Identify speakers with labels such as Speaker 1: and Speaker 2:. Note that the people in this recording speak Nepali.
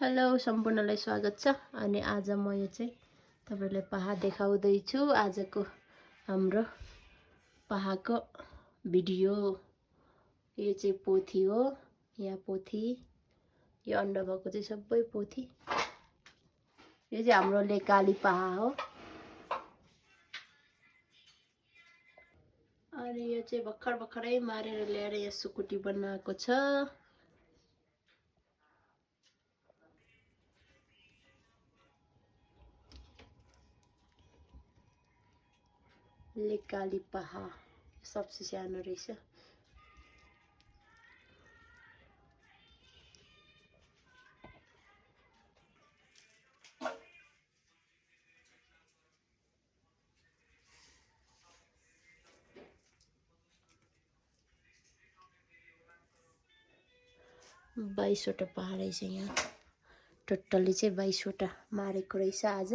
Speaker 1: हेलो सम्पूर्णलाई स्वागत छ। अनि आज म यो चाहिँ तपाईहरुलाई पहाड देखाउँदै छु। आजको हाम्रो पहाडको भिडियो यो चाहिँ पोथी हो। यहाँ पोथी यो अन्डा भएको चाहिँ सबै पोथी। यो चाहिँ हाम्रो लेकाली पहाड हो। अनि यो चाहिँ भर्खरै मारेर ल्याएर यहाँ सुकुटी बनाएको छ। लेकाली पहाड सबसे सानो रहेछ। बाइसवटा पहाड रहेछ यहाँ। टोटल्ली चाहिँ 22वटा मारेको रहेछ आज।